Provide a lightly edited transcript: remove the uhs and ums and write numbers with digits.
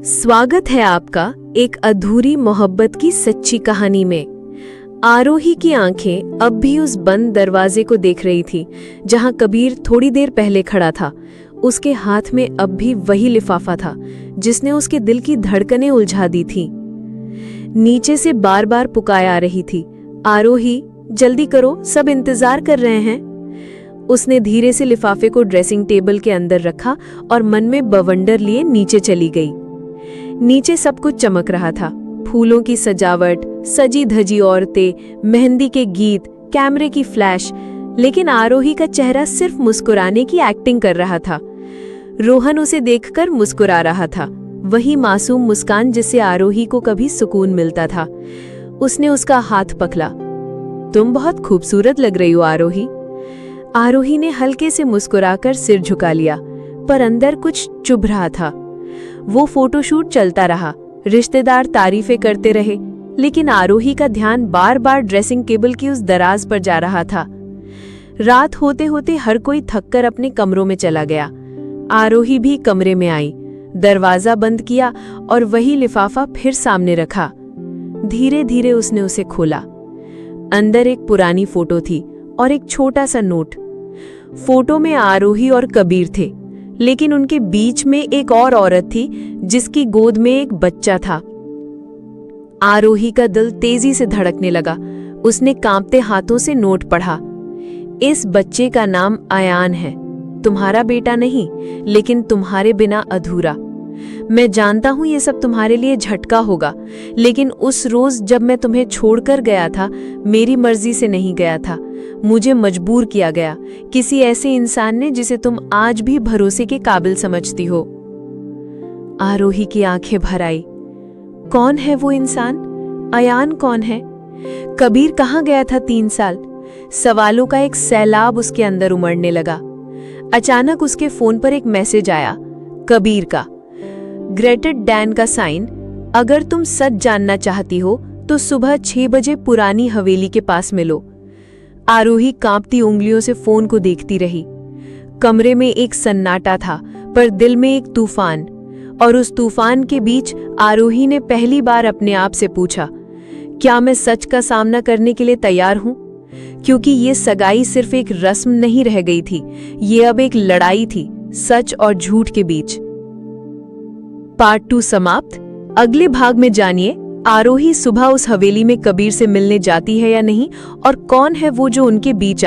स्वागत है आपका एक अधूरी मोहब्बत की सच्ची कहानी में। आरोही की आंखें अब भी उस बंद दरवाजे को देख रही थी जहां कबीर थोड़ी देर पहले खड़ा था। उसके हाथ में अब भी वही लिफाफा था जिसने उसके दिल की धड़कनें उलझा दी थी। नीचे से बार बार पुकार आ रही थी, आरोही जल्दी करो, सब इंतजार कर रहे हैं। उसने धीरे से लिफाफे को ड्रेसिंग टेबल के अंदर रखा और मन में बवंडर लिए नीचे चली गई। नीचे सब कुछ चमक रहा था, फूलों की सजावट, सजी धजी औरतें, मेहंदी के गीत, कैमरे की फ्लैश। लेकिन आरोही का चेहरा सिर्फ मुस्कुराने की एक्टिंग कर रहा था। रोहन उसे देखकर मुस्कुरा रहा था, वही मासूम मुस्कान जिससे आरोही को कभी सुकून मिलता था। उसने उसका हाथ पकड़ा। तुम बहुत खूबसूरत लग रही हो आरोही। आरोही ने हल्के से मुस्कुराकर सिर झुका लिया, पर अंदर कुछ चुभ रहा था। वो फोटोशूट चलता रहा, रिश्तेदार तारीफें करते रहे, लेकिन आरोही का ध्यान बार बार ड्रेसिंग टेबल की उस दराज पर जा रहा था। रात होते होते हर कोई थककर अपने कमरों में चला गया। आरोही भी कमरे में आई, दरवाजा बंद किया और वही लिफाफा फिर सामने रखा। धीरे धीरे उसने उसे खोला। अंदर एक पुरानी फोटो थी और एक छोटा सा नोट। फोटो में आरोही और कबीर थे, लेकिन उनके बीच में एक और औरत थी जिसकी गोद में एक बच्चा था। आरोही का दिल तेजी से धड़कने लगा। उसने कांपते हाथों से नोट पढ़ा। इस बच्चे का नाम अयान है, तुम्हारा बेटा नहीं, लेकिन तुम्हारे बिना अधूरा। मैं जानता हूं ये सब तुम्हारे लिए झटका होगा, लेकिन उस रोज जब मैं तुम्हें छोड़कर गया था, मेरी मर्जी से नहीं गया था। मुझे मजबूर किया गया, किसी ऐसे इंसान ने जिसे तुम आज भी भरोसे के काबिल समझती हो। आरोही की आंखें भर आई। कौन है वो इंसान? अयान कौन है? कबीर कहाँ गया था 3 साल? सवालों का एक सैलाब उसके अंदर उमड़ने लगा। अचानक उसके फोन पर एक मैसेज आया, कबीर का। ग्रेटेड डैन का साइन। अगर तुम सच जानना चाहती हो तो सुबह 6 बजे पुरानी हवेली के पास मिलो। आरोही कांपती उंगलियों से फोन को देखती रही। कमरे में एक सन्नाटा था, पर दिल में एक तूफान। और उस तूफान के बीच आरोही ने पहली बार अपने आप से पूछा, क्या मैं सच का सामना करने के लिए तैयार हूं? क्योंकि ये सगाई सिर्फ एक रस्म नहीं रह गई थी, ये अब एक लड़ाई थी, सच और झूठ के बीच। पार्ट 2 समाप्त। अगले भाग में जानिए आरोही सुबह उस हवेली में कबीर से मिलने जाती है या नहीं, और कौन है वो जो उनके बीच